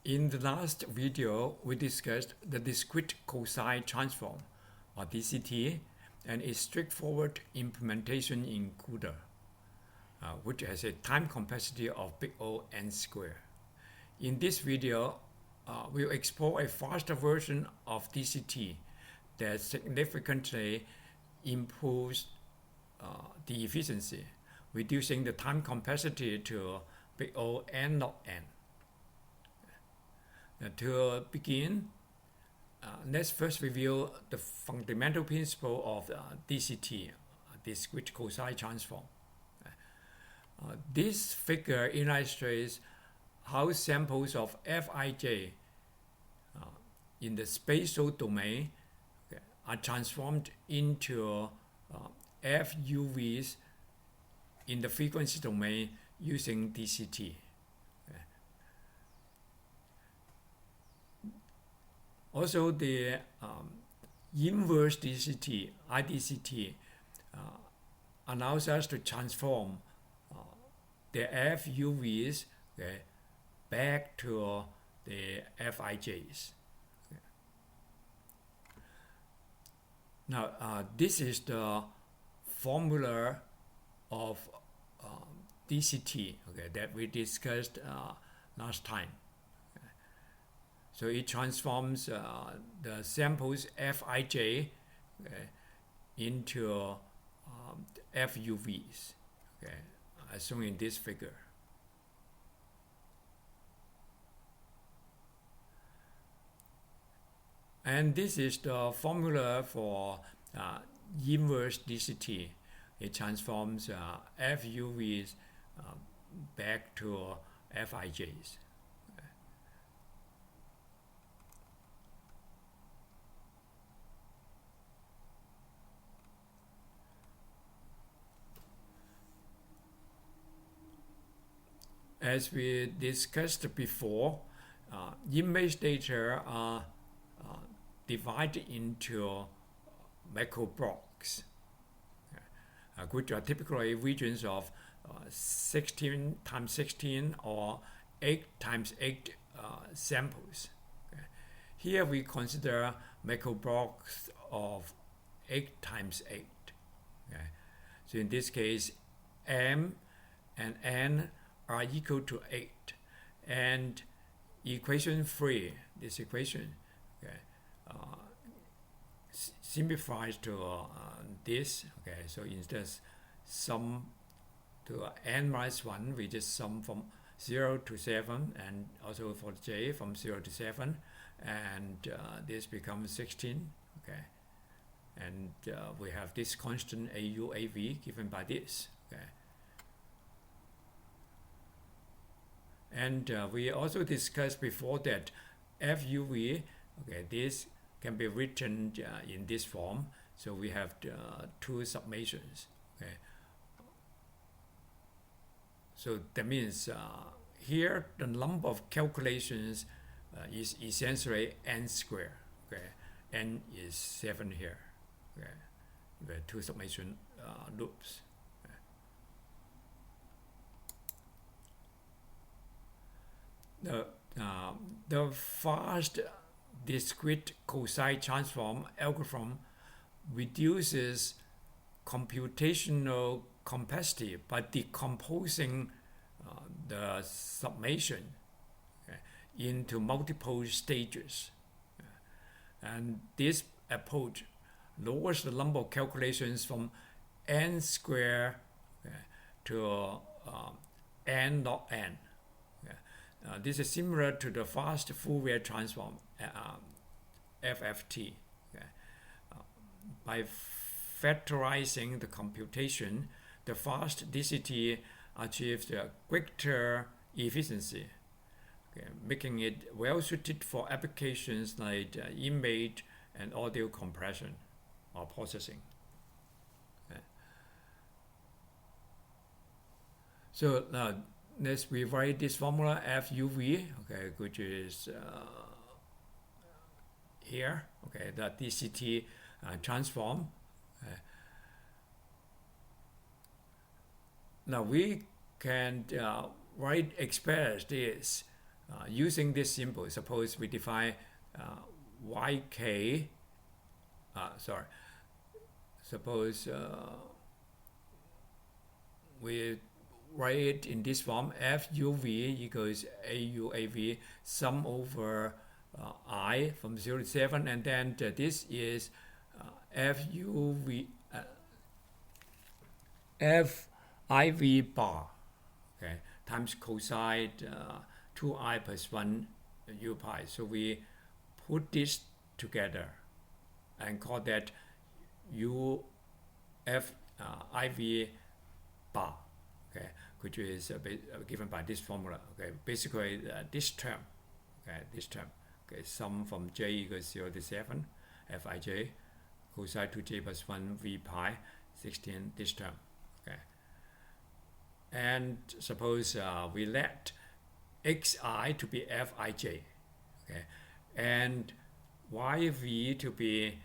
In the last video, we discussed the discrete cosine transform, or DCT, and its straightforward implementation in CUDA, which has a time complexity of big O n squared. In this video, we'll explore a faster version of DCT that significantly improves the efficiency, reducing the time complexity to big O n log n. To begin, let's first review the fundamental principle of DCT, discrete cosine transform. This figure illustrates how samples of Fij in the spatial domain are transformed into FUVs in the frequency domain using DCT. Also, the inverse DCT, IDCT, allows us to transform the FUVs back to the Fijs. Now, this is the formula of DCT that we discussed last time. So it transforms the samples Fij into FUVs, as shown in this figure. And this is the formula for inverse DCT. It transforms FUVs back to Fijs. As we discussed before, image data are divided into macro blocks, which are typically regions of 16 times 16 or 8 times 8 samples. Here we consider macro blocks of 8 times 8. So in this case, M and N are equal to 8, and equation 3, this equation simplifies to this. So instead of sum to n minus 1, we just sum from 0 to 7, and also for j from 0 to 7, and this becomes 16. And we have this constant AU/AV given by this. And we also discussed before that FUV, this can be written in this form. So we have two summations. So that means here the number of calculations is essentially n squared. N is 7 here. We have two summation loops. The fast discrete cosine transform algorithm reduces computational complexity by decomposing the summation into multiple stages. And this approach lowers the number of calculations from n squared to n log n. This is similar to the fast Fourier transform, FFT. By factorizing the computation, the fast DCT achieves a greater efficiency, making it well suited for applications like image and audio compression or processing. So let's rewrite this formula FUV, which is here, the DCT transform. Now we can express this using this symbol, suppose we define yk, suppose we write it in this form: fuv equals auav sum over I from 0 to 7, and then this is fuv fiv bar, okay, times cosine 2i plus 1 u pi. So we put this together and call that u f iv bar, okay, which is given by this formula. Okay, basically this term, okay, okay, sum from j equals 0 to 7 fij cosine 2j plus 1 v pi 16, this term. Okay, and suppose we let xi to be fij, okay, and yv to be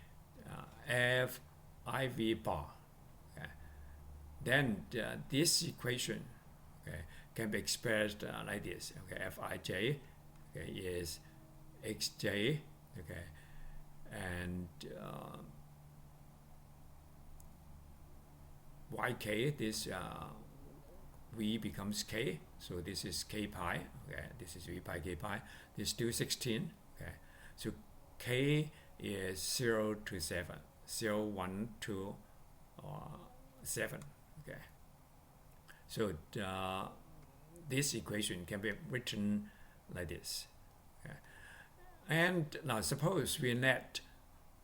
fiv bar. Okay, then this equation, okay, can be expressed like this. Okay, fij, okay, is xj, okay, and yk, this v becomes k, so this is k pi, okay, this is v pi k pi, this is still 16, okay, so k is 0 to 7, 0, 1 to 7, okay, so this equation can be written like this, okay. And now suppose we let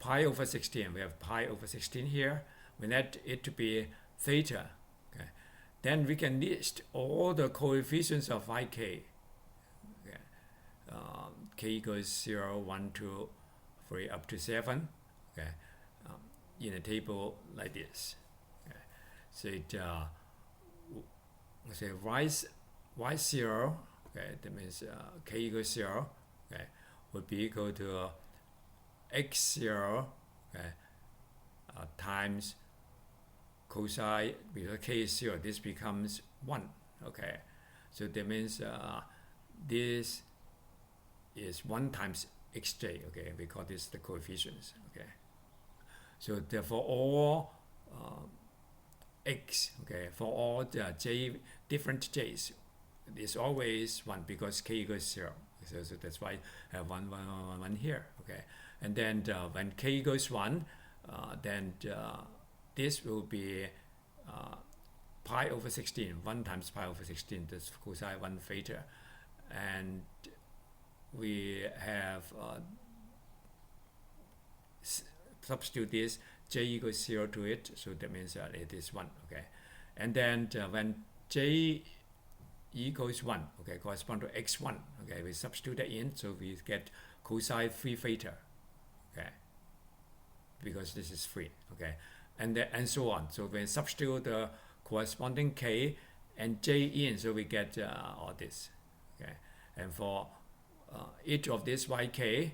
pi over 16, we have pi over 16 here, we let it to be theta, okay, then we can list all the coefficients of ik, okay, k equals 0, 1, 2, 3, up to 7, okay, in a table like this. Okay. So it say y0, okay, that means k equals 0, okay, would be equal to x0, okay, times cosine, because k is 0, this becomes 1, okay, so that means this is 1 times xj, okay, we call this the coefficients, okay, so therefore all x, okay, for all the j, different j's, is always 1 because k equals 0, so that's why I have 1, 1, 1, 1 here, okay, and then when k equals 1, then this will be pi over 16, 1 times pi over 16, that's cosine 1 theta, and we have substitute this j equals 0 to it, so that means it is 1, okay, and then when j equals 1, okay, correspond to x1, okay, we substitute that in, so we get cosine 3 theta, okay, because this is 3, okay, and so on. So we substitute the corresponding k and j in, so we get all this, okay, and for each of this yk, okay,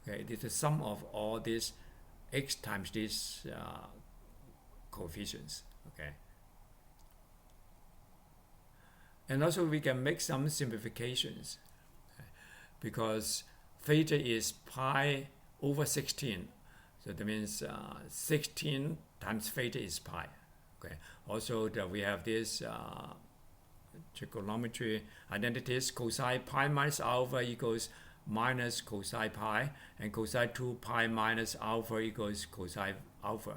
it is the sum of all these x times these coefficients, okay. And also we can make some simplifications, okay, because theta is pi over 16, so that means 16 times theta is pi, okay. Also we have this trigonometry identities, cosine pi minus alpha equals minus cosine pi, and cosine 2 pi minus alpha equals cosine alpha.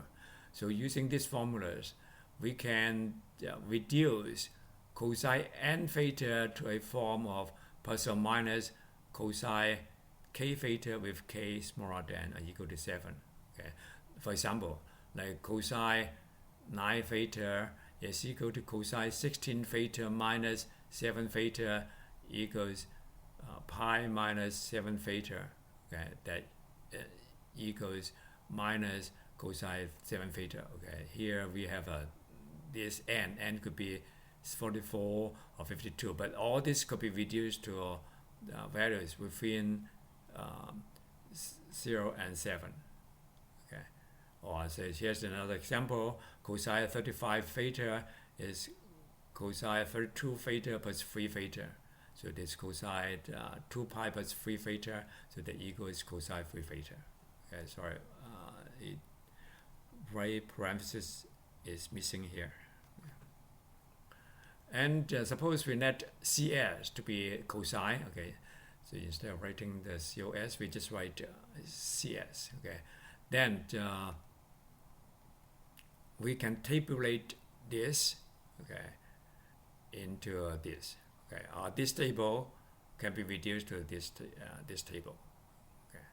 So using these formulas, we can reduce cosine n theta to a form of plus or minus cosine k theta with k smaller than or equal to 7. Okay. For example, like cosine 9 theta is equal to cosine 16 theta minus 7 theta equals pi minus 7 theta, okay, that equals minus cosine 7 theta. Okay, here we have this n could be 44 or 52, but all this could be reduced to values within 0 and 7. Okay, or so here's another example: cosine 35 theta is cosine 32 theta plus 3 theta. So this cosine 2 pi plus 3 theta, so the equal is cosine 3 theta. Okay, sorry, right parenthesis is missing here. And suppose we let CS to be cosine, okay, so instead of writing the COS, we just write CS, okay. Then we can tabulate this, okay, into this, okay. This table can be reduced to this table, okay.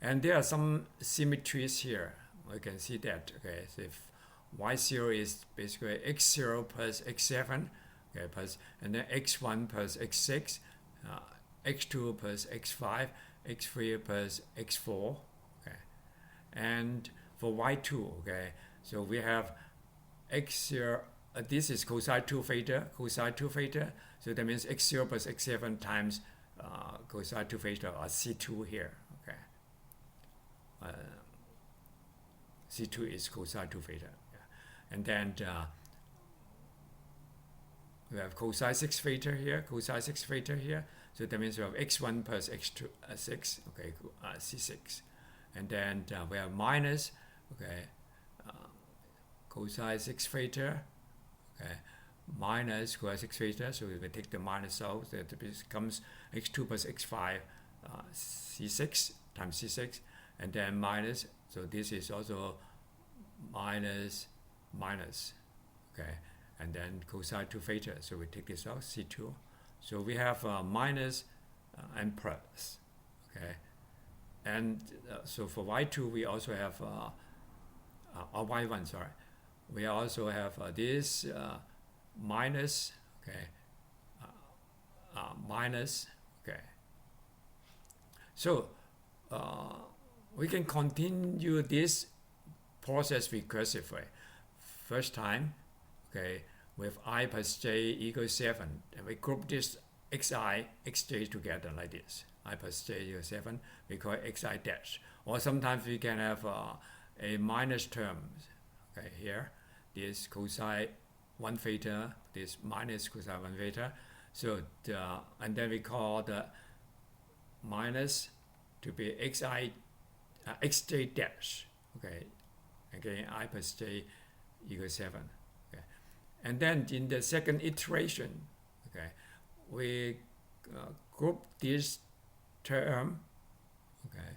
And there are some symmetries here. We can see that, okay. So if y0 is basically x0 plus x7, okay, plus, and then x1 plus x6, x2 plus x5, x3 plus x4, okay. And for y2, okay, so we have x0, this is cosine 2 theta, so that means x0 plus x7 times cosine 2 theta, or C2 here, okay. C2 is cosine 2 theta. And then we have cosine 6 theta here, so that means we have x1 plus x2, 6, okay, C6. And then we have minus, okay, cosine 6 theta, okay, minus cosine 6 theta, so we will take the minus out, so it becomes x2 plus x5, C6 times C6, and then minus, so this is also minus, okay, and then cosine 2 theta, so we take this out, C2. So we have minus and plus, okay. And so for y2, we also have, or y1, sorry, we also have this minus, okay, minus, okay. So we can continue this process recursively. First time, okay, with I plus j equals 7, and we group this xi, xj together like this. I plus j equals 7, we call it xi dash. Or sometimes we can have a minus term, okay, here, this cosine 1 theta, this minus cosine 1 theta. So, and then we call the minus to be xi, xj dash, okay, again, I plus j equals 7. Okay. And then in the second iteration, okay, we group this term, okay,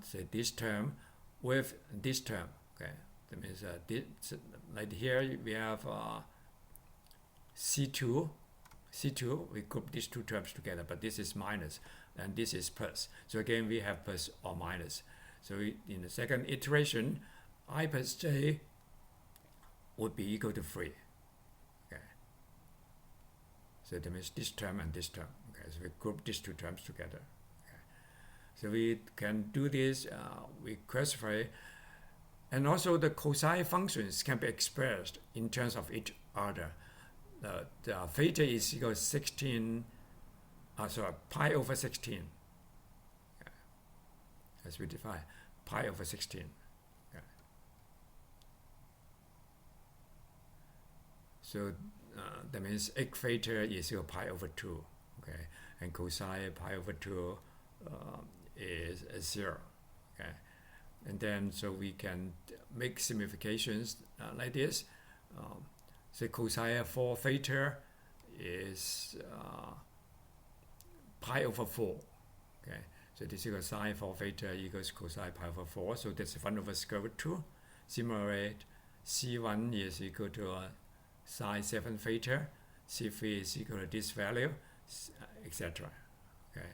say this term with this term, okay. That means this, like here we have C2, we group these two terms together, but this is minus and this is plus. So again, we have plus or minus. So in the second iteration, I plus j would be equal to 3. Okay. So that means this term and this term. Okay. So we group these two terms together. Okay. So we can do this recursively. And also the cosine functions can be expressed in terms of each other. The theta is equal to 16, pi over 16. Okay. As we define, pi over 16. So that means x theta is equal to pi over 2, okay, and cosine pi over 2 is 0, okay, and then so we can make simplifications like this. So cosine 4 theta is pi over 4, okay, so this is sine 4 theta equals cosine pi over 4, so that's 1 over square root 2. Similarly, C1 is equal to sine 7 theta, C3 is equal to this value, etc. Okay.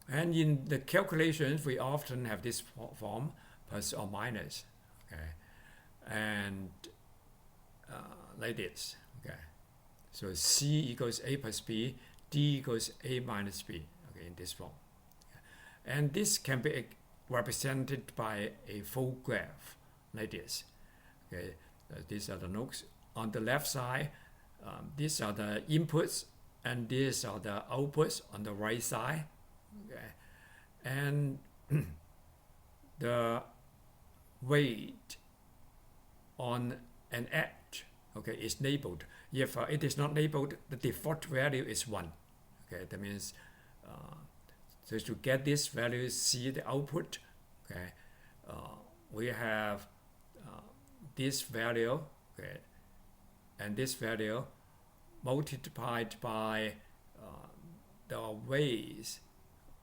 And in the calculations, we often have this form, plus or minus, okay, and like this, okay. So C equals A plus B, D equals A minus B, okay, in this form. And this can be represented by a full graph, like this. Okay, these are the nodes. On the left side, these are the inputs, and these are the outputs on the right side. Okay, and the weight on an edge, okay, is labeled. If it is not labeled, the default value is 1. Okay, that means so to get this value, see the output. Okay, we have this value, okay, and this value multiplied by the ways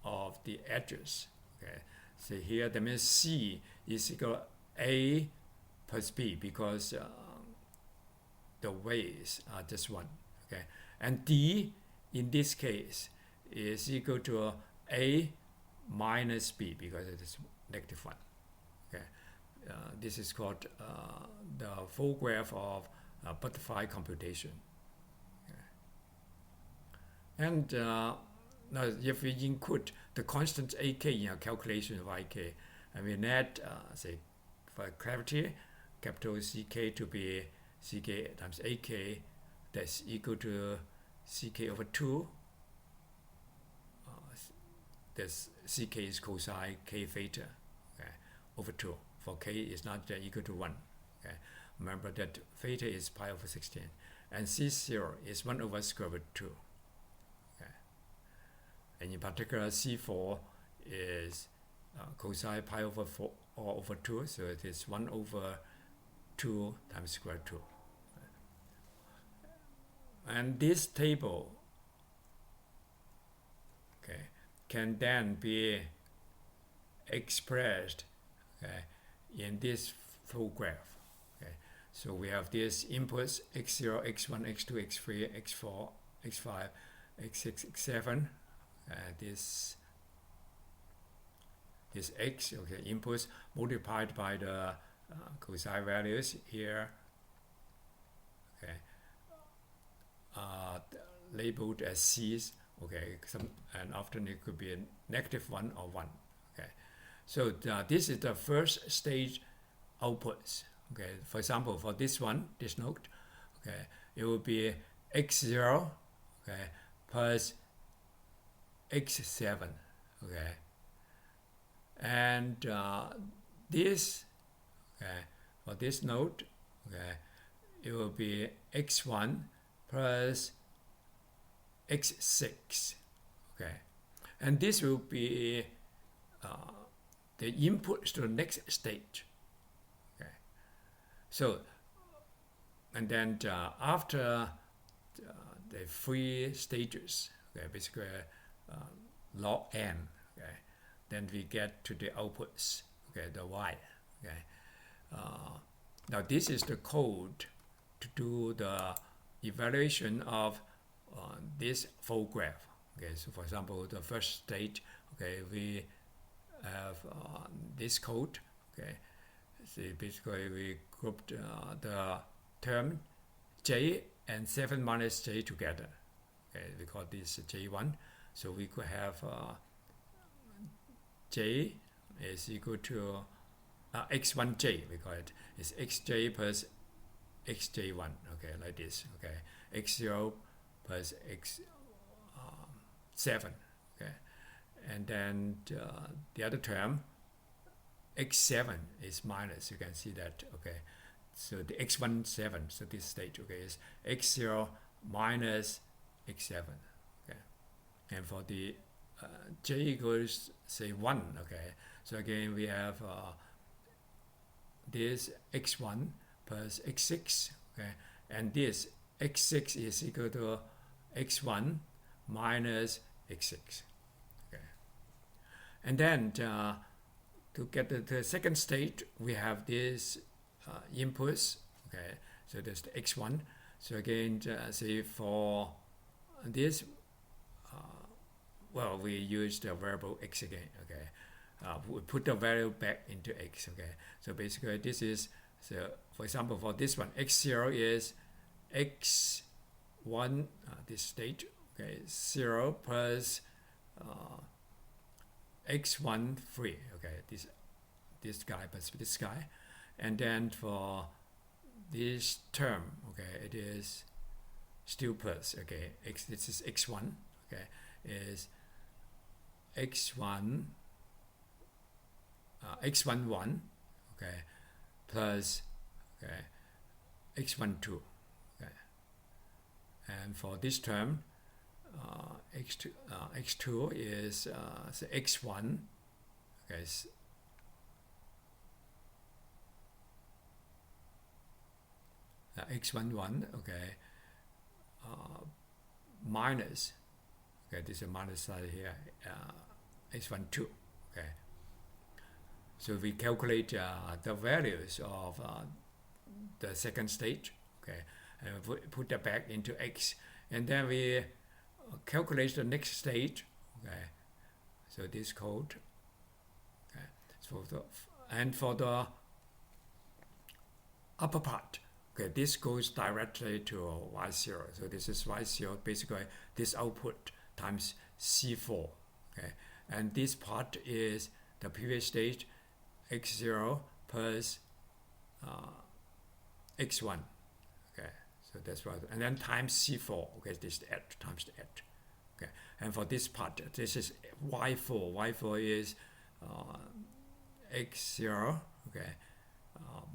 of the edges. Okay, so here that means C is equal to A plus B because the ways are just 1. Okay, and D in this case is equal to A minus B because it is negative 1. Okay, this is called the full graph of butterfly computation. Okay. And now if we include the constant AK in our calculation of IK, and we add, say, for clarity, capital CK to be CK times AK, that's equal to CK over 2. This CK is cosine K theta, okay, over 2. For K is not equal to 1. Okay. Remember that theta is pi over 16. And C0 is 1 over square root 2. Okay. And in particular, C4 is cosine pi over 4 or over 2, so it is 1 over 2 times square root 2. And this table, okay, can then be expressed, okay, in this full graph. Okay. So we have these inputs x0, x1, x2, x3, x4, x5, x6, x7. This x, okay, inputs multiplied by the cosine values here, okay, labeled as C's, okay, and often it could be a -1 or 1. Okay, so this is the first stage outputs. Okay, for example, for this one, this node, okay, it will be x0, okay, plus x7, okay, and this, okay, for this node, okay, it will be x1 plus x6, okay, and this will be the input to the next stage. Okay, so and then after the 3 stages, okay, basically log n, okay, then we get to the outputs, okay, the y. Okay, now this is the code to do the evaluation of this full graph. Okay, so for example, the first stage, okay, we have this code. Okay, so basically we grouped the term j and 7 minus j together. Okay, we call this j1. So we could have j is equal to x1j, we call it. It's xj plus xj1. Okay, like this. Okay, x0 plus x7. Okay, and then the other term x7 is minus. You can see that. Okay, so the x17, so this stage, okay, is x0 minus x7. Okay, and for the j equals, say, 1. Okay, so again we have this x1 plus x6. Okay, and this x6 is equal to x1 minus x6. Okay, and then to get the second state, we have this inputs. Okay, so there's the x1. So again, say for this, well, we use the variable x again. Okay, we put the value back into x. Okay, so basically this is, so for example, for this one, x0 is x1, this state, okay, 0 plus x1 3. Okay, this guy plus this guy, and then for this term, okay, it is still plus. Okay, this is x1. Okay, is x1 x11, okay, plus, okay, x12. And for this term, x2 is so x1, okay, x11, okay, minus, okay, this is a minus side here, x12, okay. So we calculate the values of the second stage, okay, and put that back into x, and then we calculate the next stage, okay. So this code, okay, and for the upper part, okay, this goes directly to y0. So this is y0, basically this output times C4, okay, and this part is the previous stage, x0 plus x1, okay, so that's what, and then times C4, okay, this times the edge, okay, and for this part, this is y4. Y4 is x0, okay,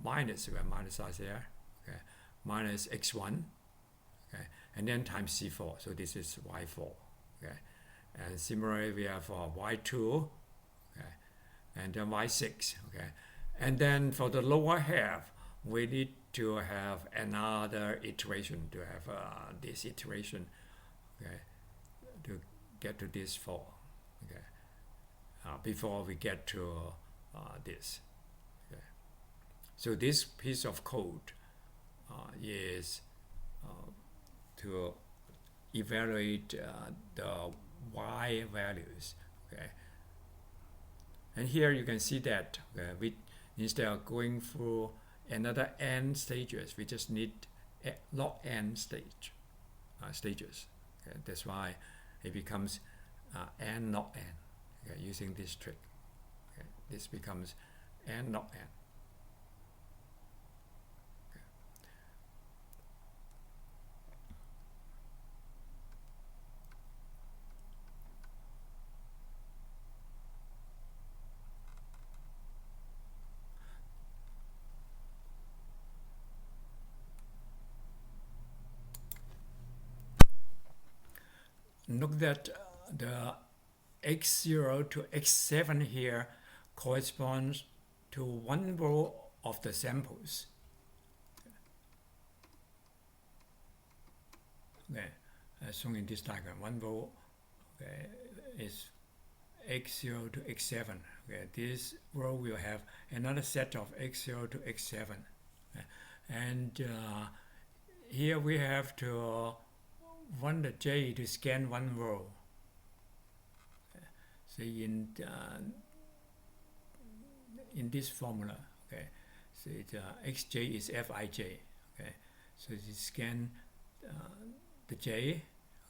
minus, we have minus sign here, okay, minus x1, okay, and then times C4, so this is y4, okay, and similarly we have y2, okay, and then y6, okay, and then for the lower half, we need to have another iteration to have this iteration, okay, to get to this 4, okay, before we get to this, okay. So this piece of code is to evaluate the y values, okay. And here you can see that, okay, we, instead of going through another n stages, we just need log n stages. Okay? That's why it becomes n log n, okay, using this trick. Okay? This becomes n log n. Note that the x0 to x7 here corresponds to one row of the samples. Okay, as shown in this diagram, one row, okay, is x0 to x7. Okay, this row will have another set of x0 to x7. Okay. And here we have to run the J to scan one row. So in this formula, okay, so xj is fij, okay, so you scan the J,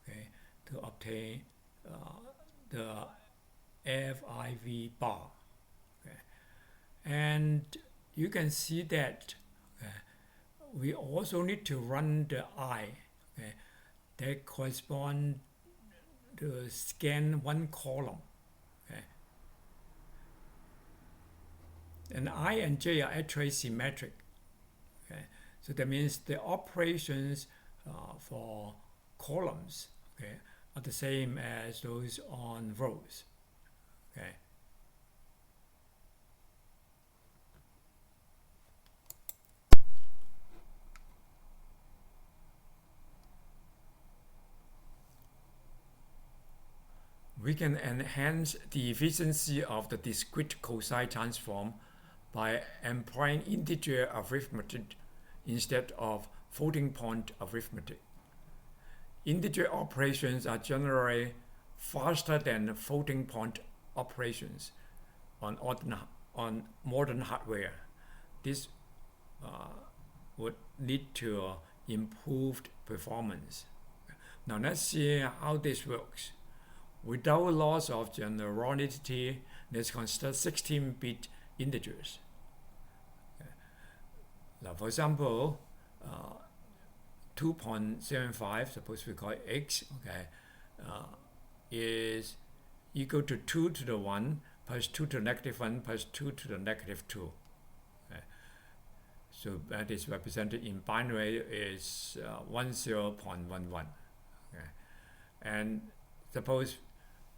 okay, to obtain the FIV bar, okay, and you can see that we also need to run the I, okay, that correspond to scan one column, okay. And I and J are actually symmetric, okay. So that means the operations for columns, okay, are the same as those on rows, okay. We can enhance the efficiency of the discrete cosine transform by employing integer arithmetic instead of floating point arithmetic. Integer operations are generally faster than floating point operations on modern hardware. This would lead to improved performance. Now let's see how this works. Without loss of generality, let's consider 16-bit integers. Okay. Now, for example, 2.75, suppose we call it x, okay, is equal to 2 to the 1 plus 2 to the negative 1 plus 2 to the negative 2. Okay. So that is represented in binary is 10.11. Okay. And suppose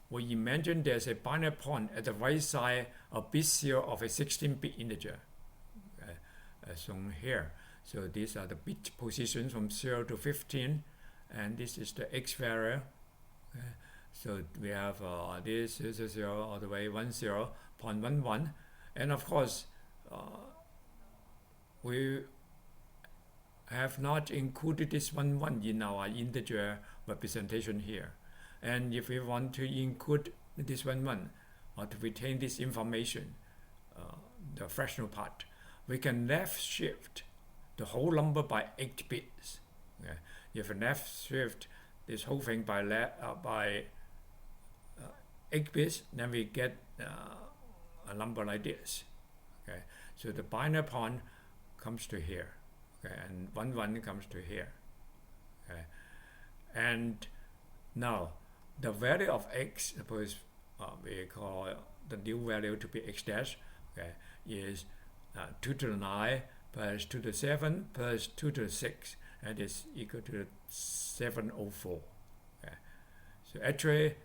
we imagine there's a binary point at the right side of bit 0 of a 16-bit integer, as shown here. So these are the bit positions from 0 to 15, and this is the x value. So we have this 0 all the way 10.11, and of course we have not included this 1 in our integer representation here. And if we want to include this 1 or to retain this information, the fractional part, we can left shift the whole number by 8 bits. Okay. If we left shift this whole thing by 8 bits, then we get a number like this. Okay. So the binary point comes to here, okay, and 1 comes to here. Okay. And now the value of x, suppose we call the new value to be x dash, okay, is 2 to the 9 plus 2 to the 7 plus 2 to the 6, and is equal to 704. Okay. So actually,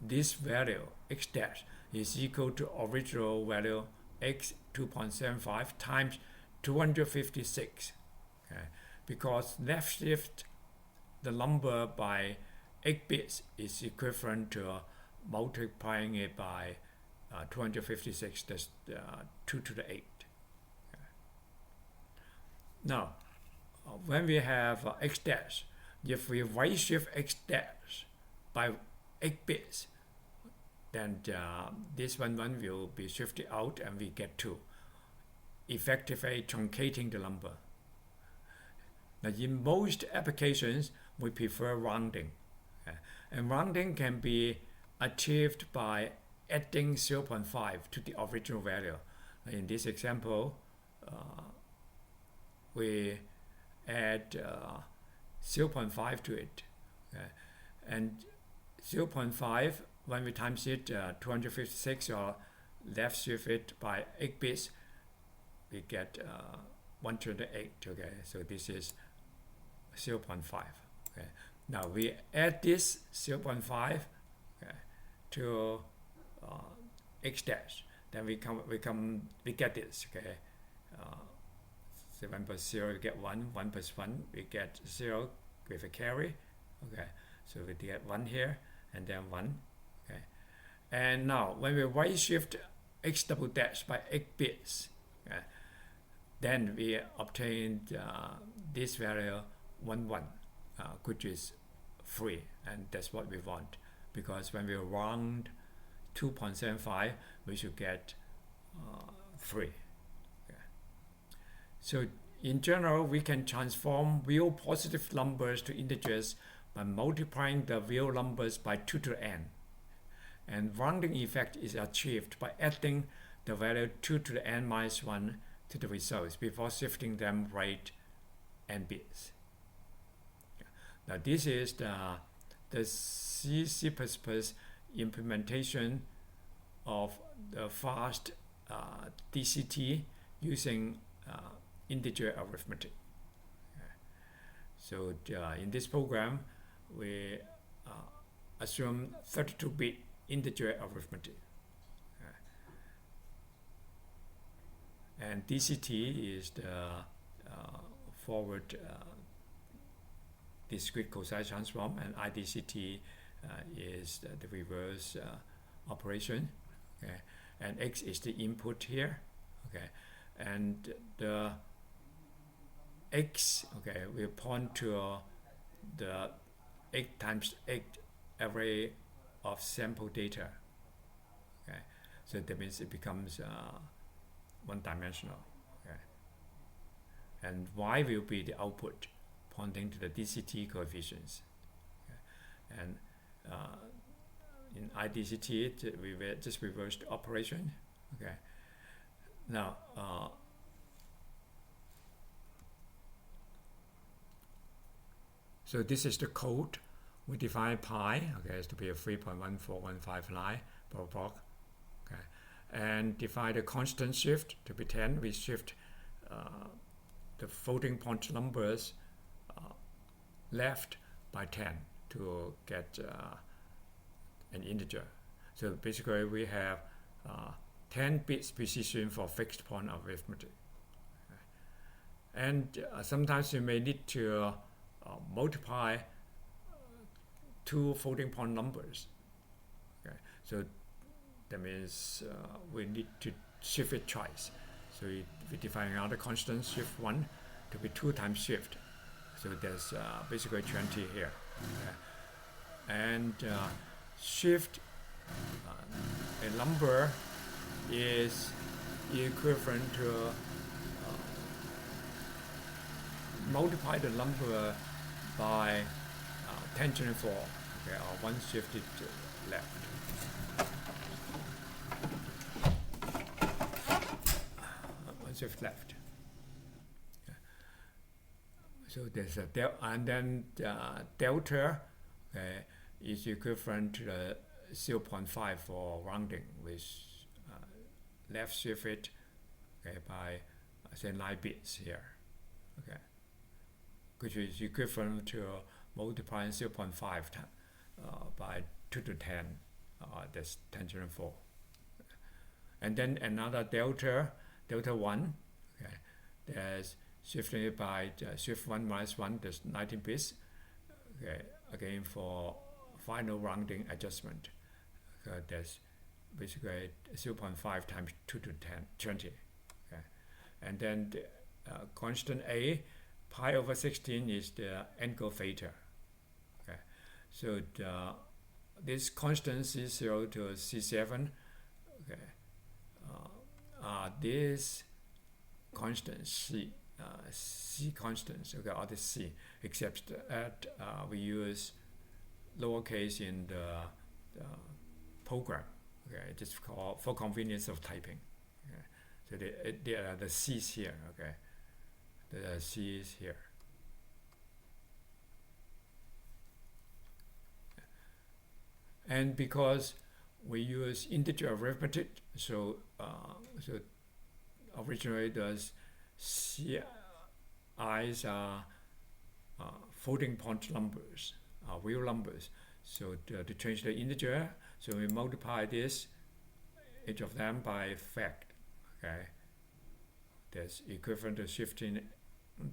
this value x dash is equal to original value x 2.75 times 256. Okay. Because left shift the number by 8 bits is equivalent to multiplying it by 256, that's 2 to the 8. Okay. Now, when we have x dash, if we right shift x dash by 8 bits, then this 1 will be shifted out and we get 2, effectively truncating the number. Now, in most applications, we prefer rounding. And rounding can be achieved by adding 0.5 to the original value. In this example, we add 0.5 to it. And 0.5, when we times it 256 or left shift it by 8 bits, we get 128. Okay, so this is 0.5. Okay. Now we add this 0.5, okay, to x dash. Then we get this. Okay, 7 plus 0 we get 1. 1 plus 1 we get 0 with a carry. Okay, so we get 1 here and then 1. Okay, and now when we right shift x double dash by 8 bits, okay, then we obtained this value 1, which is 3, and that's what we want, because when we round 2.75, we should get 3. Okay. So in general, we can transform real positive numbers to integers by multiplying the real numbers by 2 to the n. And rounding effect is achieved by adding the value 2 to the n minus 1 to the results before shifting them right n bits. Now this is the C++ implementation of the fast DCT using integer arithmetic. So in this program, we assume 32-bit integer arithmetic. And DCT is the forward discrete cosine transform, and IDCT is the reverse operation. Okay, and x is the input here. Okay, and the x, okay, will point to the 8 times 8 array of sample data. Okay, so that means it becomes one-dimensional. Okay, and y will be the output, pointing to the DCT coefficients. Okay. And in IDCT, we just reverse the operation. Okay. Now, so this is the code. We define pi, okay, as to be a 3.14159 per block. Okay. And define the constant shift to be 10. We shift the floating point numbers left by 10 to get an integer. So basically we have 10 bits precision for fixed point arithmetic. And sometimes you may need to multiply two floating point numbers. Okay. So that means we need to shift it twice. So we define another constant, shift 1, to be 2 times shift. So there's basically 20 here. Okay. And shift a number is equivalent to multiply the number by tangent 4, okay, or one shifted left. One shift left. Okay. So there's a and then delta is equivalent to 0.5 for rounding, with left shifted by say 9 bits here. Okay. Which is equivalent to multiplying 0.5 by 2 to 10, that's tangent 4. And then another delta 1, okay, that's shifted by shift 1 minus 1, that's 19 bits, okay, again for final rounding adjustment. That's basically 0.5 times 2 to 20. Okay. And then the, constant A, pi over 16 is the angle theta. Okay. So this constant C0 to C7, okay, this constant C constants, okay, or the C, except that we use lowercase in the program. Okay, just for convenience of typing. Okay. So there are the C's here. Okay, the C's here. And because we use integer arithmetic, so originally the Ci's are floating point numbers, real numbers. So to change the integer, so we multiply this, each of them by fact. Okay, that's equivalent to shifting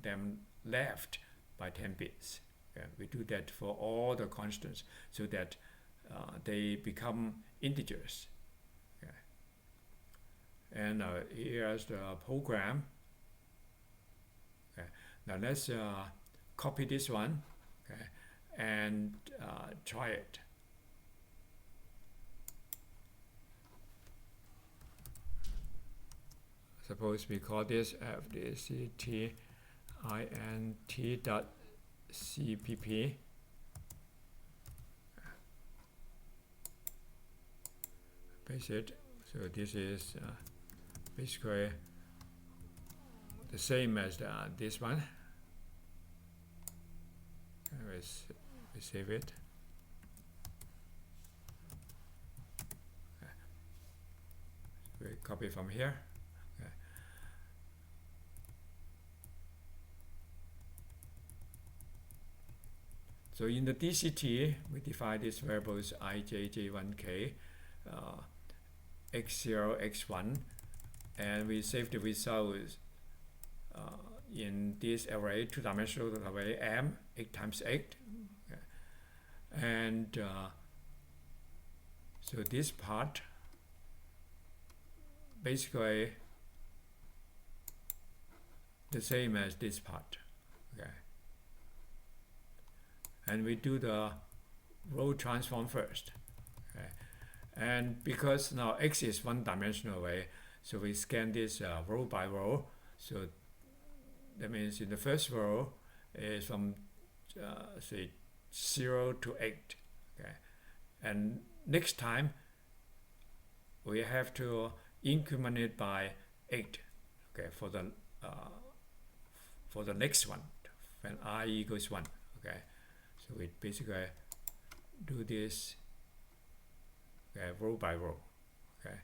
them left by 10 bits. Okay? We do that for all the constants, so that they become integers. Okay. And here's the program. Okay. Now let's copy this one, okay, and try it. Suppose we call this DCT int.cpp. Paste it. So this is basically the same as this one. We save it. Okay. We copy from here. Okay. So in the DCT, we define these variables I, j, j1k, x0, x1, and we save the results in this array, two-dimensional array M, 8 times 8. Okay. And so this part basically the same as this part. Okay. And we do the row transform first. Okay. And because now x is one-dimensional array, so we scan this row by row. So that means in the first row is from say 0 to 8. Okay. And next time we have to increment it by 8. Okay, for the next one when I equals 1. Okay. So we basically do this, okay, row by row. Okay.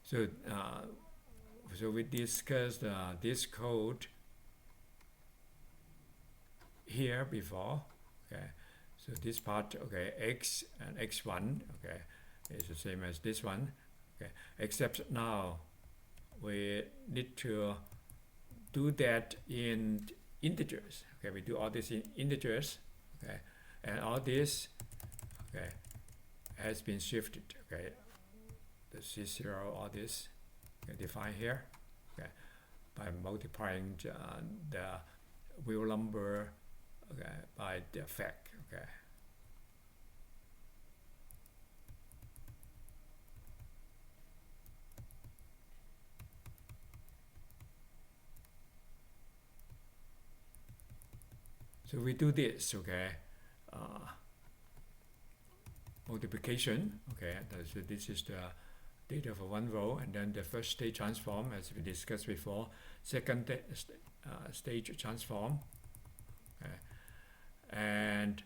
So so we discussed this code here before. Okay, so this part, okay, x and x1, okay, is the same as this one. Okay, except now we need to do that in integers. Okay, we do all this in integers. Okay, and all this, okay, has been shifted. Okay, the C0, all this, okay, defined here. Okay, by multiplying the real number, okay, by the fact. Okay. So we do this, okay, multiplication, okay, so this is the data for one row, and then the first stage transform, as we discussed before, second stage transform, okay. And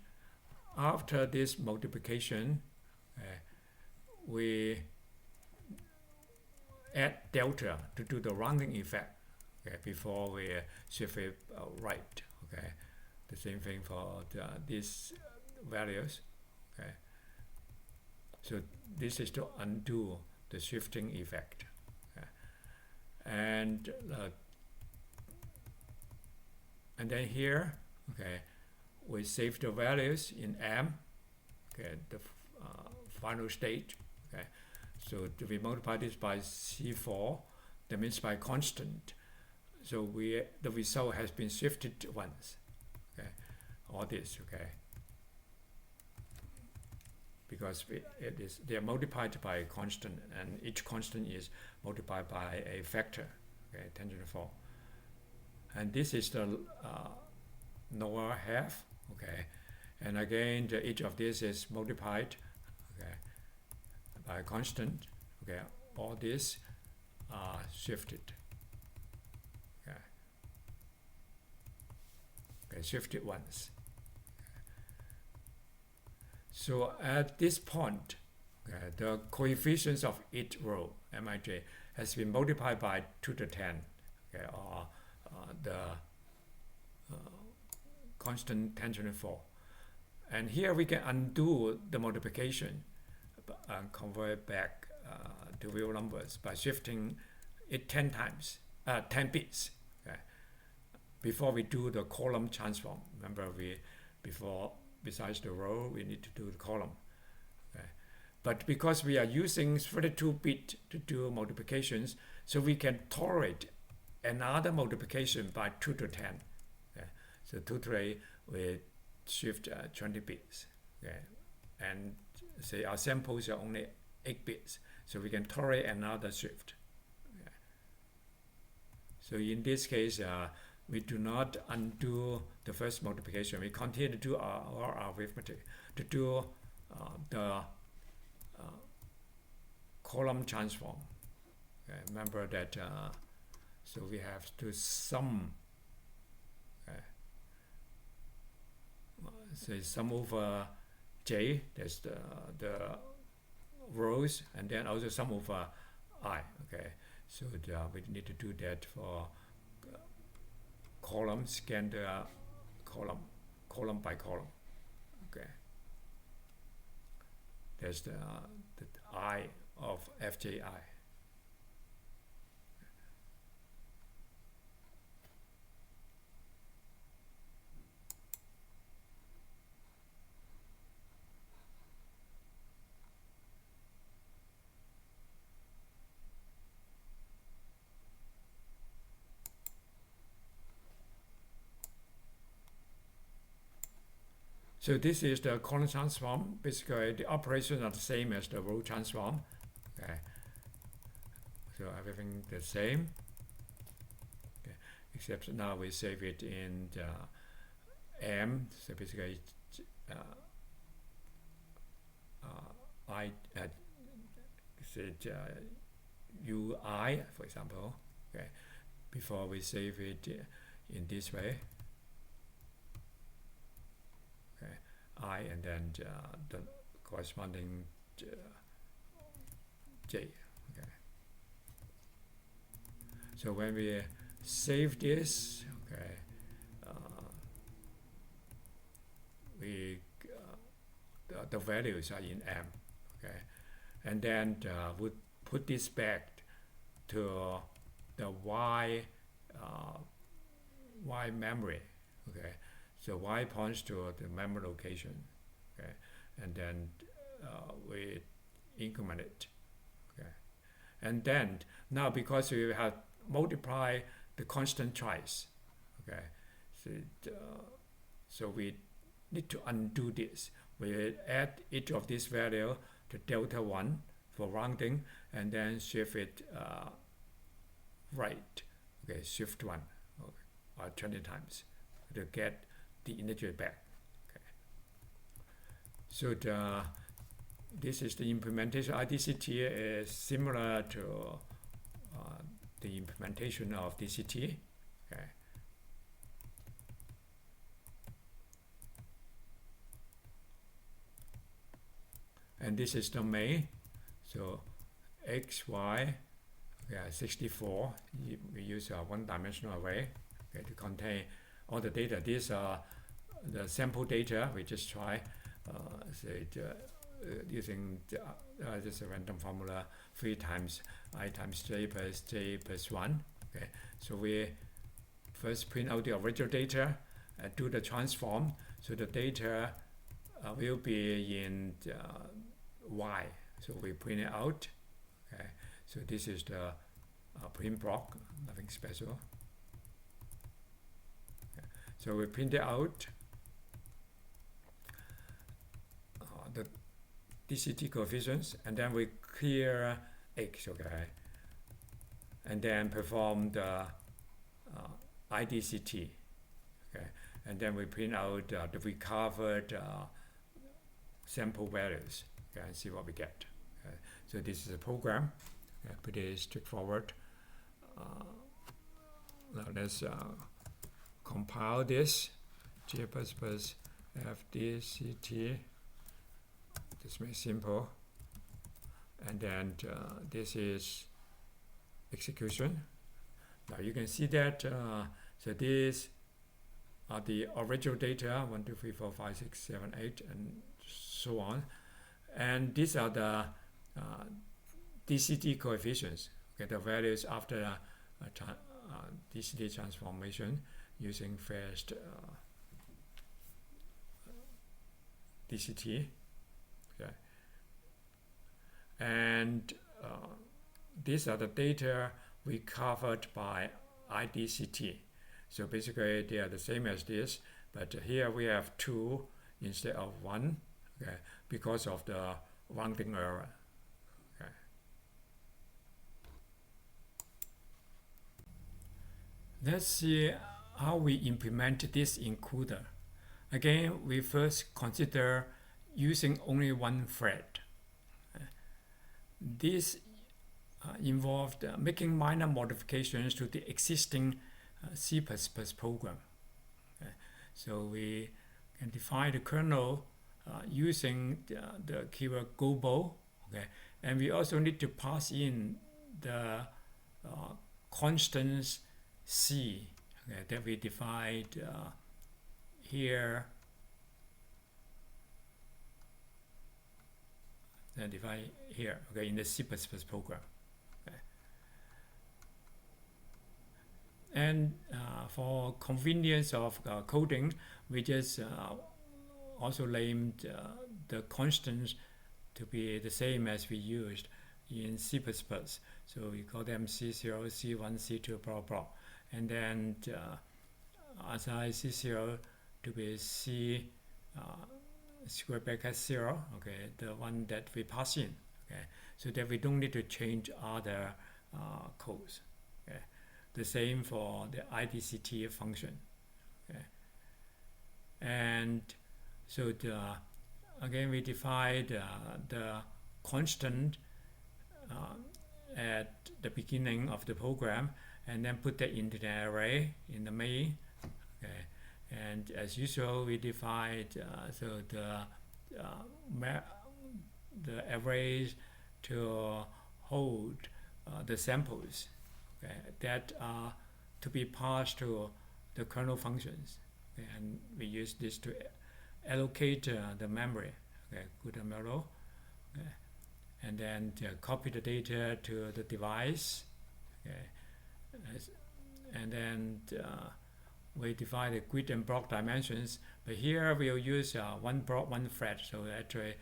after this multiplication, we add delta to do the rounding effect, okay, before we shift it right, okay. The same thing for these values, okay. So this is to undo the shifting effect, okay. And then here, okay, we save the values in M, okay, the final stage, okay. So if we multiply this by C4, that means by constant. So the result has been shifted once. Okay, all this, okay, because they are multiplied by a constant, and each constant is multiplied by a factor, okay, tangent 4. And this is the lower half, okay, and again each of this is multiplied, okay, by a constant, okay. All this are shifted. Okay, shifted once. So at this point, okay, the coefficients of each row, Mij, has been multiplied by 2 to the 10, okay, or the constant tangent 4. And here we can undo the multiplication and convert back to real numbers by shifting it 10 times, 10 bits. Before we do the column transform. Remember, besides the row, we need to do the column. Okay. But because we are using 32-bit to do multiplications, so we can tolerate another multiplication by 2 to 10. Okay. So 2 to 8, we shift 20 bits. Okay. And say our samples are only 8 bits, so we can tolerate another shift. Okay. So in this case, we do not undo the first multiplication. We continue to do our arithmetic, to do the column transform. Okay, remember that, so we have to sum, say sum over j, that's the rows, and then also sum over I, okay. So we need to do that for column, scan the column by column. Okay. There's the I of Fji. So this is the column transform. Basically, the operations are the same as the row transform. Okay. So everything the same. Okay. Except now we save it in the M. So basically, UI, for example. Okay. Before we save it in this way. I, and then the corresponding J. Okay. So when we save this, okay, we the values are in M, okay, and then we put this back to the Y memory, okay. So Y points to the memory location, okay, and then we increment it, okay, and then now because we have multiply the constant twice, okay, so we need to undo this. We add each of these value to delta 1 for rounding, and then shift it right, okay, shift 1, okay, or 20 times to get the integer back, okay. So this is the implementation. IDCT is similar to the implementation of DCT, okay. And this is the main. So x, y, yeah, 64. We use a one-dimensional array, okay, to contain all the data. These are the sample data. We just try using just a random formula 3 times I times j plus 1. Okay, so we first print out the original data, do the transform. So the data will be in y. So we print it out. Okay, so this is the print block, nothing special. Okay. So we print it out. The DCT coefficients, and then we clear x, okay, and then perform the IDCT, okay, and then we print out the recovered sample values, okay, and see what we get. Okay. So this is a program, okay, pretty straightforward. Now let's compile this. J++ FDCT. Just make simple, and then this is execution. Now you can see that so these are the original data 1, 2, 3, 4, 5, 6, 7, 8, and so on, and these are the DCT coefficients. Okay, the values after DCT transformation using fast DCT. Okay. And these are the data recovered by IDCT. So basically they are the same as this, but here we have 2 instead of 1, okay, because of the rounding error. Okay. Let's see how we implement this in CUDA. Again, we first consider using only one thread. This involved making minor modifications to the existing C++ program. Okay. So we can define the kernel using the keyword global, okay, and we also need to pass in the constants C, okay, that we defined here. Divide here, okay, in the C++ program. Okay. And for convenience of coding, we just also named the constants to be the same as we used in C++. So we call them C0, C1, C2, blah, blah. And then assign C0 to be C square bracket 0, okay, the one that we pass in, okay, so that we don't need to change other codes. Okay. The same for the IDCT function. Okay. And so again we define the constant at the beginning of the program, and then put that into the array in the main. Okay. And as usual, we define so the arrays to hold the samples. okay, that are to be passed to the kernel functions. Okay, and we use this to allocate the memory, okay, CUDA memory, okay, and then copy the data to the device, okay, and then we define the grid and block dimensions. But here we'll use one block, one thread, so actually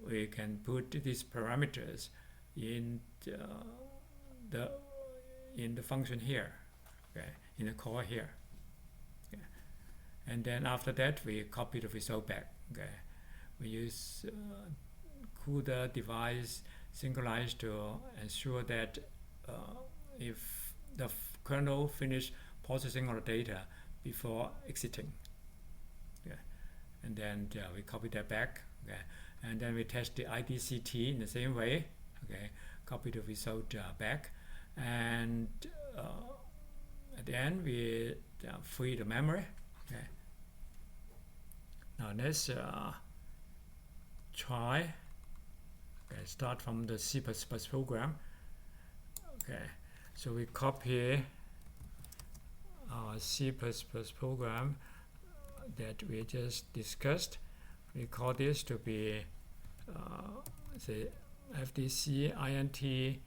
we can put these parameters in the function here, okay, in the core here. Okay. And then after that we copy the result back. Okay, we use CUDA device synchronize to ensure that if the kernel finish processing all the data before exiting. Okay. And then we copy that back. Okay. And then we test the IDCT in the same way. Okay. Copy the result back, and at the end we free the memory. Okay. Now let's try. Okay, start from the C++ program. Okay, so we copy our C++ program that we just discussed. We call this to be say FDC INT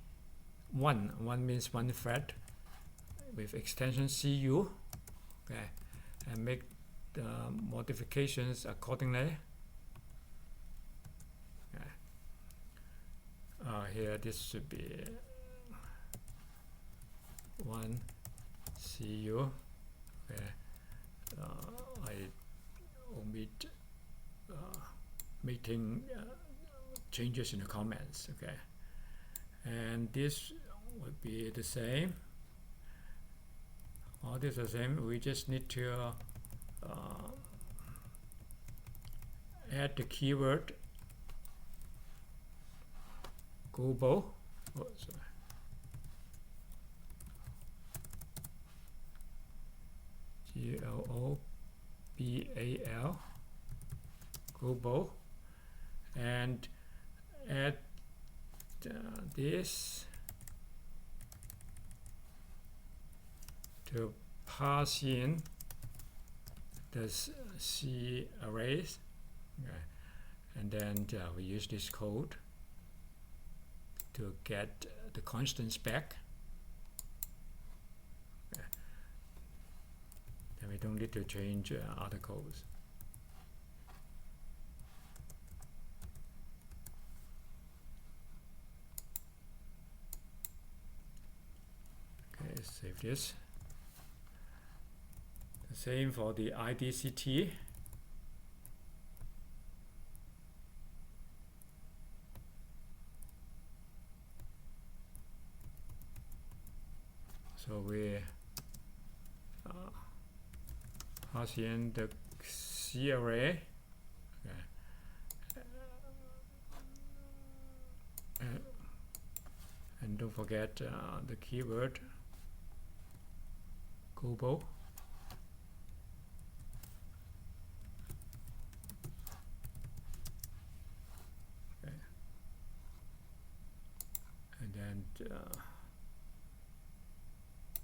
1. 1 means one thread with extension CU. Okay, and make the modifications accordingly. Here this should be 1 CU. Okay. I omit making changes in the comments. Okay, and this would be the same. All this is the same. We just need to add the keyword global. Oh, sorry. GLOBAL, global, and add this to pass in the C arrays. Okay. And then we use this code to get the constants back. Okay. Then we don't need to change other codes. Okay, save this. The same for the IDCT. So we pass in the C array. Okay. And don't forget the keyword global. Okay. And then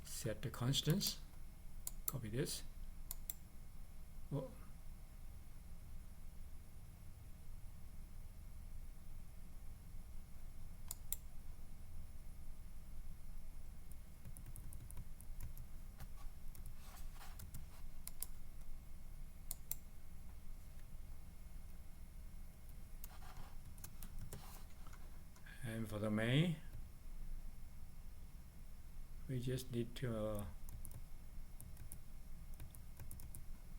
set the constants. Copy this. Oh. And for the main, we just need to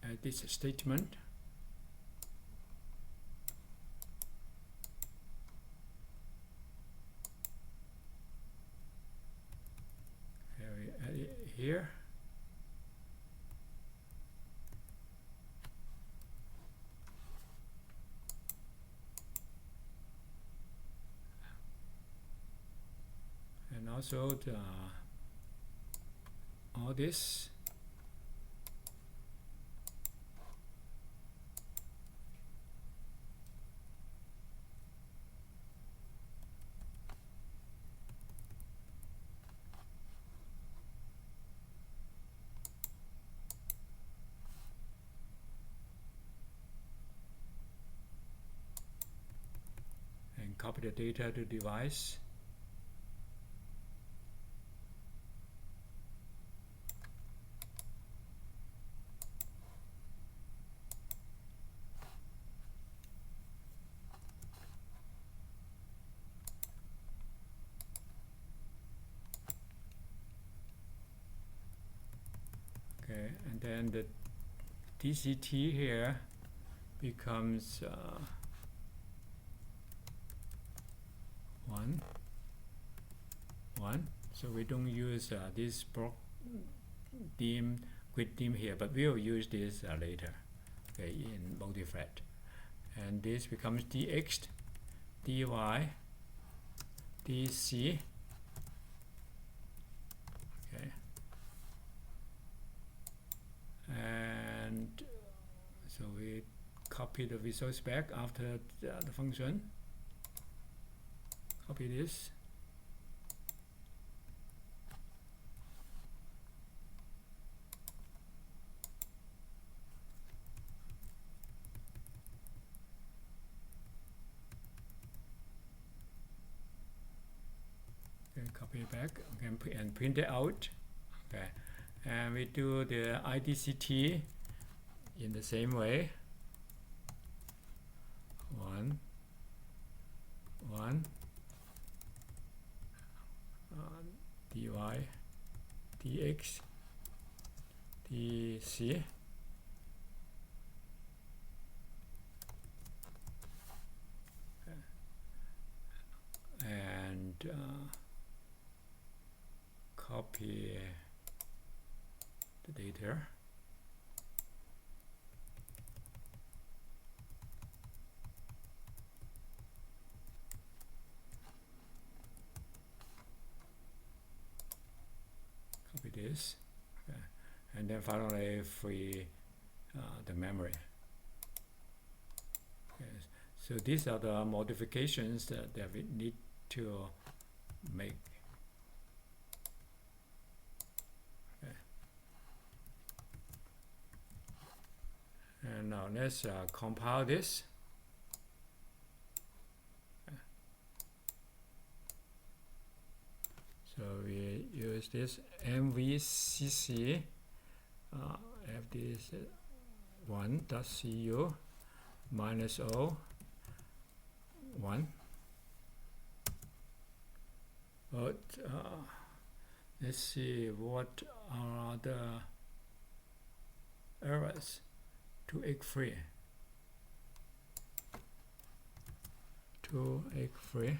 add this statement. Here we add it here. And also the all this copy the data to device. Okay, and then the DCT here becomes 1, 1. So we don't use this block dim, grid dim here, but we'll use this later, okay, in multi-thread. And this becomes dx, dy, dc. Okay, and so we copy the results back after the function. Copy this. Okay, copy it back. Okay, and print it out. Okay, and we do the IDCT in the same way. 1, 1. dy, dx, dc. And copy the data. Copy this, okay. And then finally free the memory. Okay. So these are the modifications that we need to make. Okay. And now let's compile this. So we use this mvcc fds1.cu -o 1. But let's see what are the errors. 2x3. 2x3.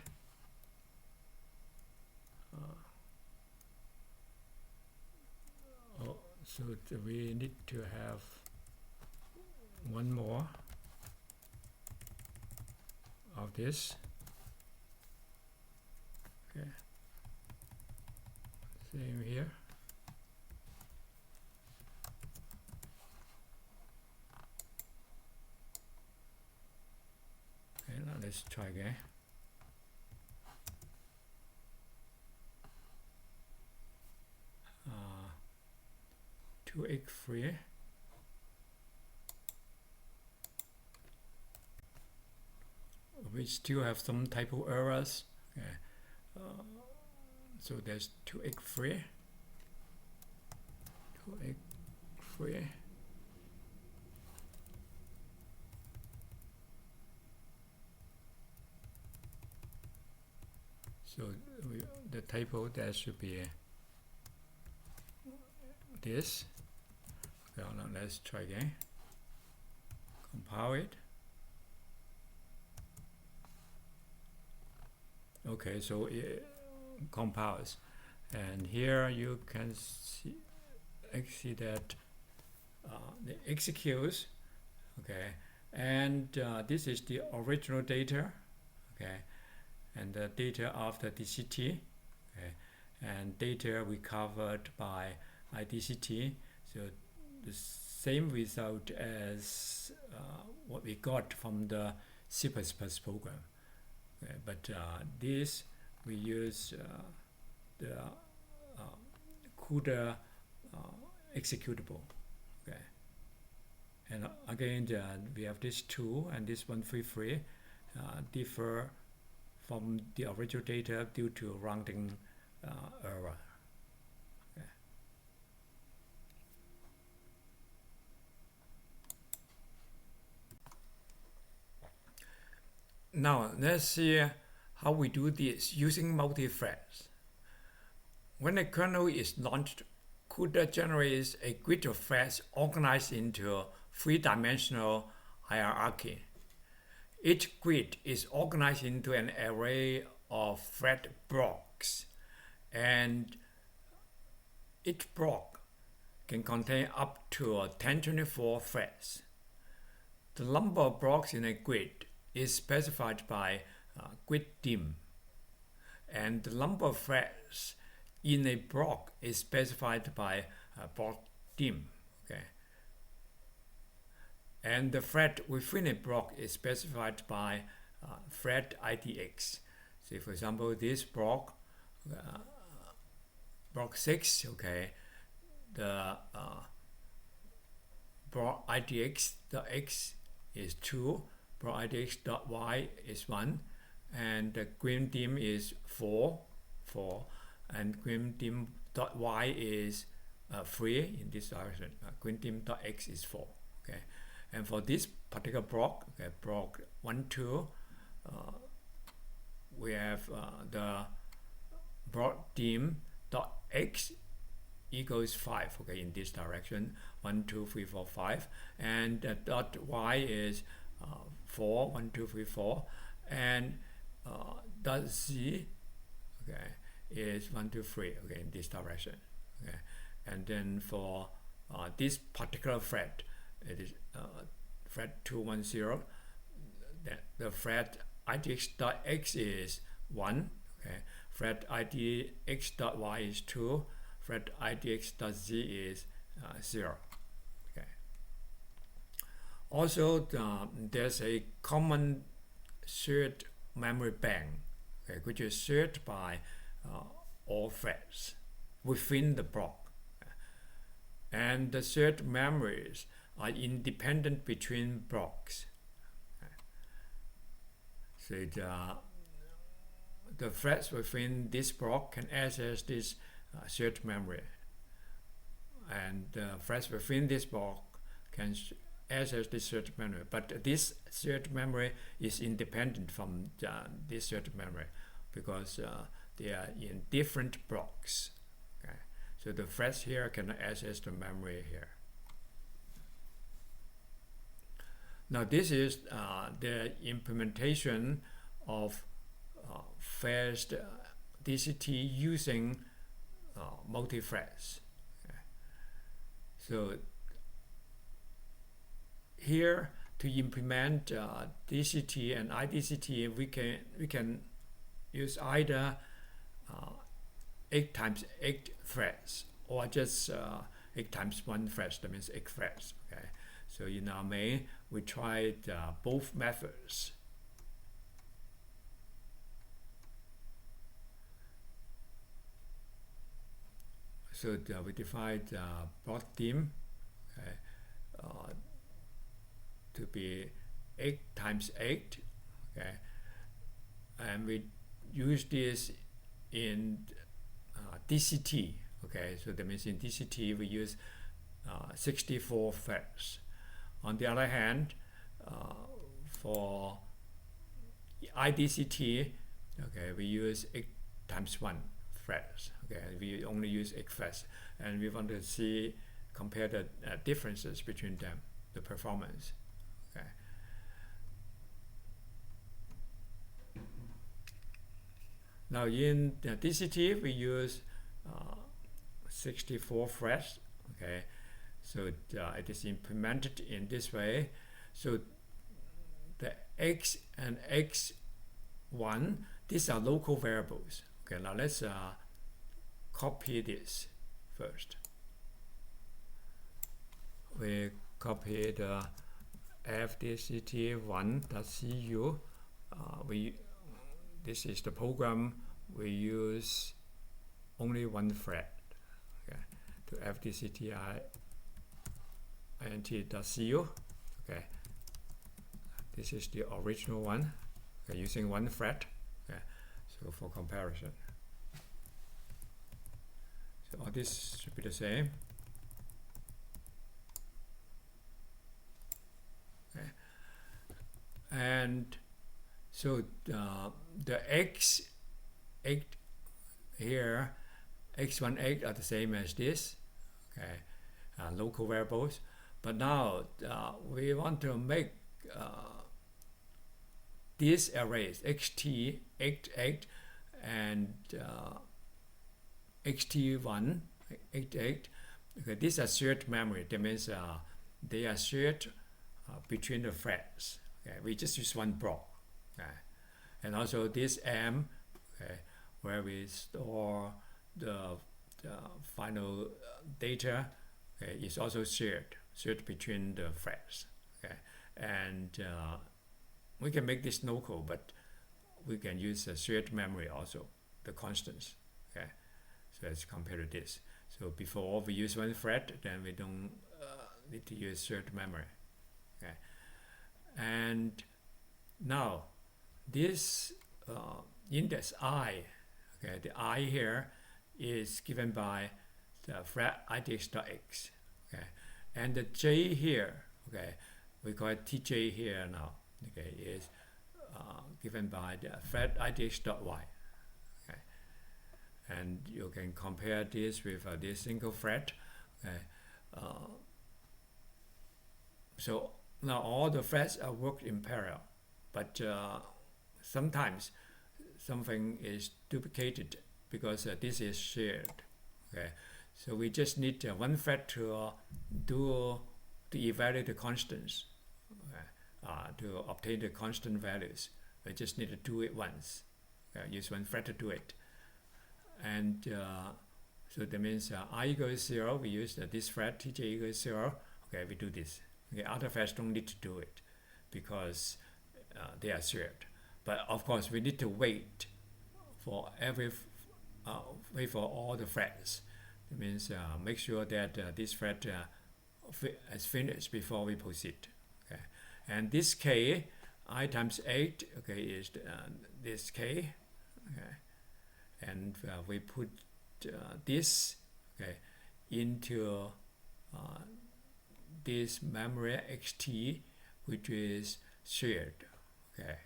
So we need to have one more of this. Okay. Same here. Okay, now let's try again. To x3. We still have some typo errors. Okay. So there's 2x3. 2x3. So the typo that should be this. Okay, now let's try again. Compile it. Okay, so it compiles, and here you can see that it executes. Okay, and this is the original data. Okay, and the data after DCT. Okay, and data recovered by IDCT. So the same result as what we got from the C++ program. Okay, but this we use the CUDA executable. Okay, and again we have this 2 and this 133 differ from the original data due to rounding error. Okay. Now let's see how we do this using multi-threads. When a kernel is launched, CUDA generates a grid of threads organized into three-dimensional hierarchy. Each grid is organized into an array of thread blocks, and each block can contain up to 1024 threads. The number of blocks in a grid is specified by grid dim, and the number of threads in a block is specified by block dim. Okay. And the thread within a block is specified by thread IDX. So for example, this block, block 6, okay, the block IDX.x is 2, block IDX.y is 1, and the green dim is 4, and green dim.y is 3 in this direction. Green dim.x is 4. Okay. And for this particular block, okay, block 1, 2, we have the block dim.x equals 5, okay, in this direction, 1, 2, 3, 4, 5, and the dot y is 4, 1, 2, 3, 4, and dot z, okay, is 1, 2, 3, okay, in this direction, okay, and then for this particular thread, it is thread 210. The thread idx.x is 1. Okay. Thread idx.y is 2. Thread idx.z is 0. Okay. Also, there's a common shared memory bank, okay, which is shared by all threads within the block, and the shared memories are independent between blocks. So the threads within this block can access this shared memory, and the threads within this block can access this shared memory. But this shared memory is independent from this shared memory because they are in different blocks. Okay? So the threads here can access the memory here. Now this is the implementation of fast DCT using multi-threads. Okay. So here to implement DCT and IDCT, we can use either 8 times 8 threads or just 8 times 1 thread. That means 8 threads. Okay. So in our main, we tried both methods. So we defined block dim, okay, to be 8 times 8, okay, and we use this in DCT. Okay, so that means in DCT we use 64 threads. On the other hand, for IDCT, okay, we use 8 times 1 threads. Okay, we only use 8 threads, and we want to compare the differences between them, the performance. Okay. Now in the DCT, we use 64 threads. Okay. So it is implemented in this way. So the x and x1, these are local variables. Okay, now let's copy this first. We copy the fdct1.cu. This is the program we use only one thread. Okay, to fdct.int.cu. Okay, this is the original one. Okay, using one thread. Okay, so for comparison, so all this should be the same. Okay, and so the x here, x1, x are the same as this. Okay, local variables. But now we want to make these arrays xt, x8, and xt1, x8. Okay, these are shared memory. That means they are shared between the threads. Okay, we just use one block. Okay, and also this M, okay, where we store the final data, okay, is also shared between the threads. Okay, and we can make this local, but we can use a shared memory also, the constants. Okay, so let's compare to this. So before we use one thread, then we don't need to use shared memory. Okay, and now this index I, okay, the I here is given by the thread idx.x. Okay, and the j here, okay, we call it tj here now. Okay, is given by the thread idx.y. Okay, and you can compare this with this single thread. Okay, so now all the threads are worked in parallel, but sometimes something is duplicated because this is shared. Okay, so we just need one thread to evaluate the constants, to obtain the constant values. We just need to do it once. Use one thread to do it, and so that means I equals 0. We use this thread tj equals 0. Okay, we do this. Okay, other threads don't need to do it because they are shared. But of course, we need to wait for wait for all the threads. That means make sure that this thread is finished before we proceed. Okay, and this k, I times 8, okay, is this k. Okay, and we put this, okay, into this memory xt, which is shared. Okay,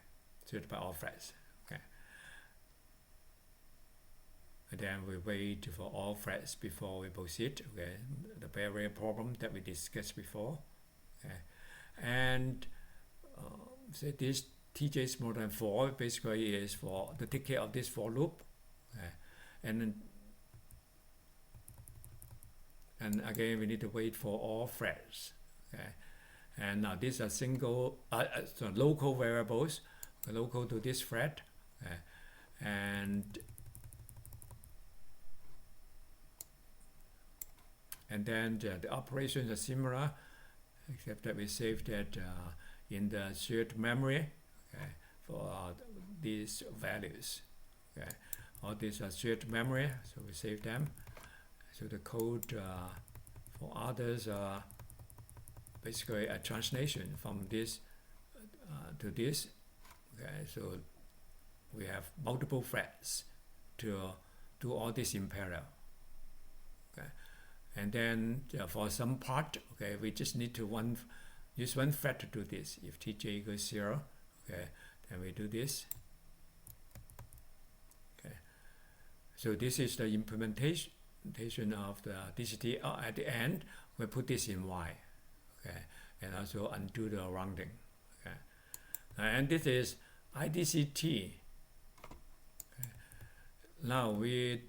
shared by all threads. Okay, and then we wait for all threads before we proceed. Okay, the barrier problem that we discussed before. Okay, and say this tj is more than 4 basically is for to take care of this for loop. Okay, and again we need to wait for all threads. Okay, and now these are single so local variables, local to this thread. Okay, and then the operations are similar, except that we save that in the shared memory. Okay, for these values. Okay, all these are shared memory, so we save them. So the code for others are basically a translation from this to this. Okay, so we have multiple threads to do all this in parallel. Okay, and then for some part, okay, we just need to use one thread to do this. If tj equals 0, okay, then we do this. Okay, so this is the implementation of the DCT. At the end, we put this in y. Okay, and also undo the rounding. Okay, and this is IDCT. Okay, now we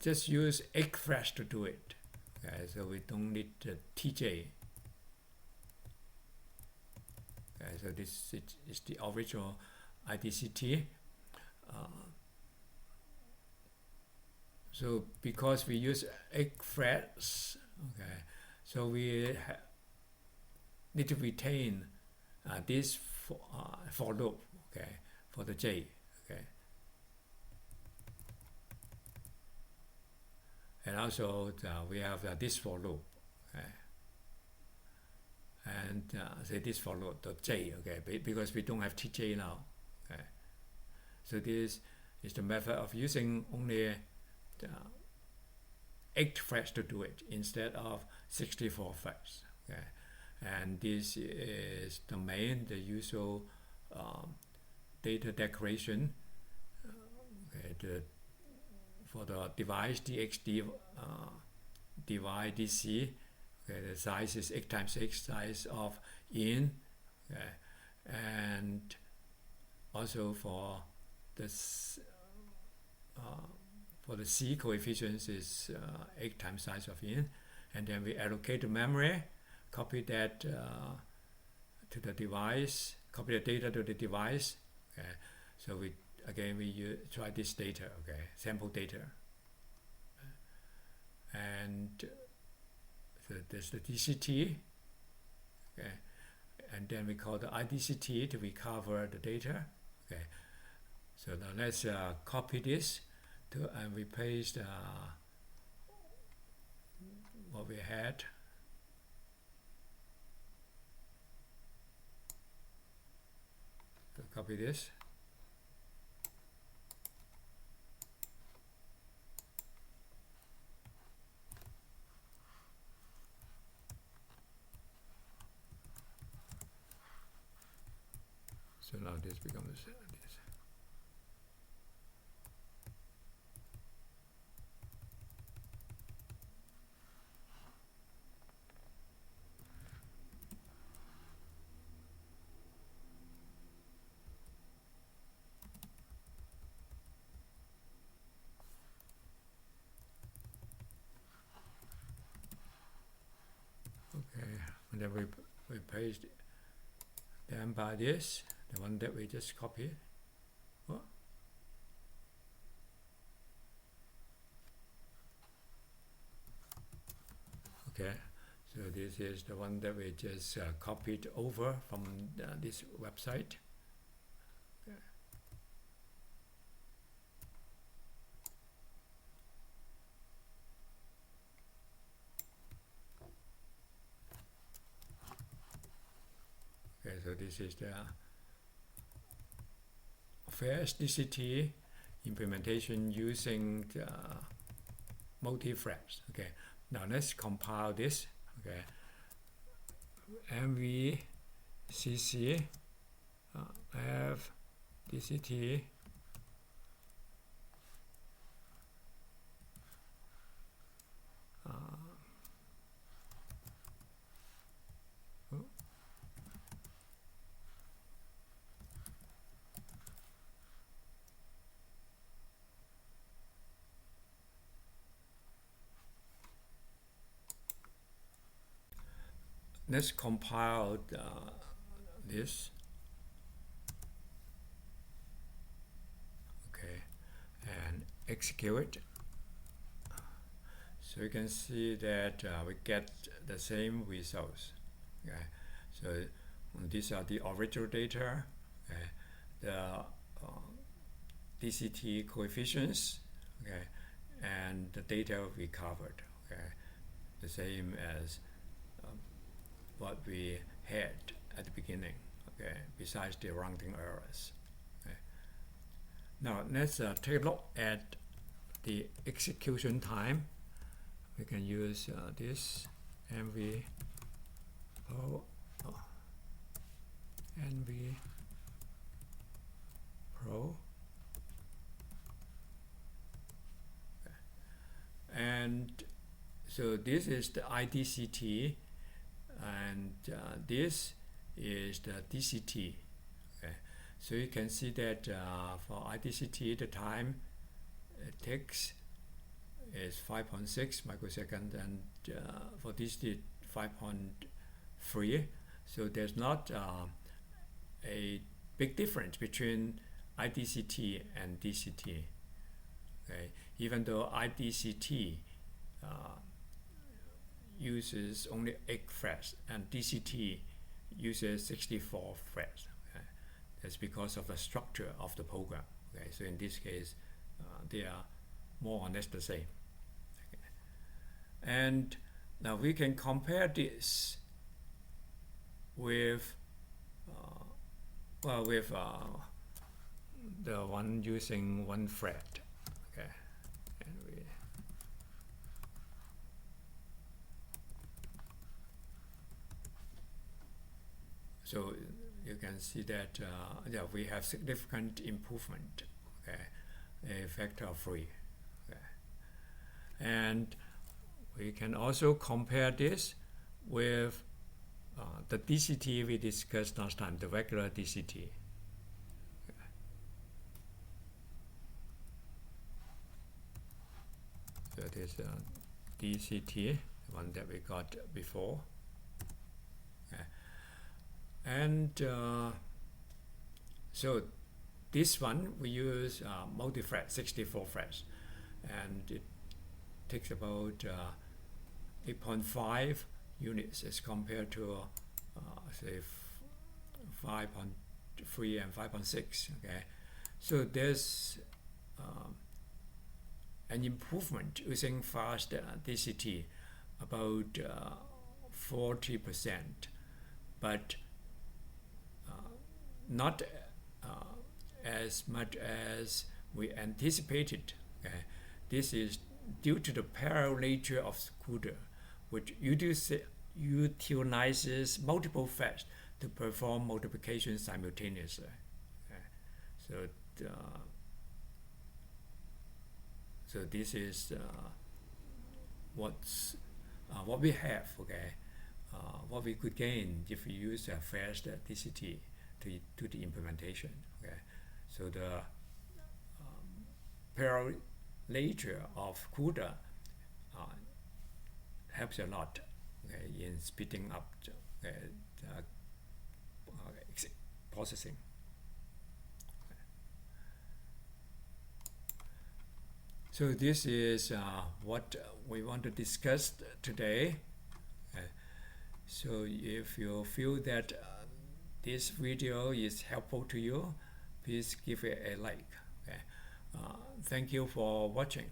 just use egg threads to do it. Okay, so we don't need tj. Okay, so this is the original IDCT. So because we use egg threads, okay, so we need to retain this for loop, okay, for the j, okay, and also we have this for loop, okay, and say this for loop the j, okay, because we don't have tj now, okay. So this is the method of using only 8 threads to do it instead of 64 threads. Okay, and this is the usual data declaration. Okay, for the device DXD device DC. Okay, the size is 8 times 8 size of in. Okay, and also for the C coefficients is 8 times size of in, and then we allocate the memory, copy that to the device, copy the data to the device. Okay, so we try this data. Okay, sample data, and so there's the DCT. Okay, and then we call the IDCT to recover the data. Okay, so now let's copy this and we paste what we had. So copy this. So now this becomes this. Okay, and then we paste them by this, the one that we just copied. What? Okay, so this is the one that we just copied over from this website. Okay. Okay, so this is the first DCT implementation using the multi-threads. Okay, now let's compile this. Okay, MVCC F DCT let's compile this. Okay, and execute it. So you can see that we get the same results. Okay, so these are the original data. Okay, the DCT coefficients. Okay, and the data recovered. Okay, the same as what we had at the beginning, okay, besides the rounding errors. Okay. Now let's take a look at the execution time. We can use this NV Pro. Okay. And so this is the IDCT, and this is the DCT. Okay. So you can see that for IDCT, the time it takes is 5.6 microseconds, and for DCT 5.3. So there's not a big difference between IDCT and DCT. Okay. Even though IDCT uses only 8 threads and DCT uses 64 threads. Okay. That's because of the structure of the program. Okay. So in this case, they are more or less the same. Okay. And now we can compare this with the one using one thread. Okay, and so you can see that yeah, we have significant improvement. Okay, a factor of 3. Okay, and we can also compare this with the DCT we discussed last time, the regular DCT. So this DCT, the one that we got before. And so this one we use multi-thread, 64 threads, and it takes about 8.5 units as compared to say 5.3 and 5.6. Okay, so there's an improvement using fast DCT about 40%, but not as much as we anticipated. Okay? This is due to the parallel nature of CUDA, which utilizes multiple threads to perform multiplication simultaneously. Okay? So this is what we have. Okay, what we could gain if we use a fast DCT to the implementation. Okay, so the parallel nature of CUDA helps a lot, okay, in speeding up the processing. So this is what we want to discuss today. So if you feel that this video is helpful to you, please give it a like. Okay? Thank you for watching.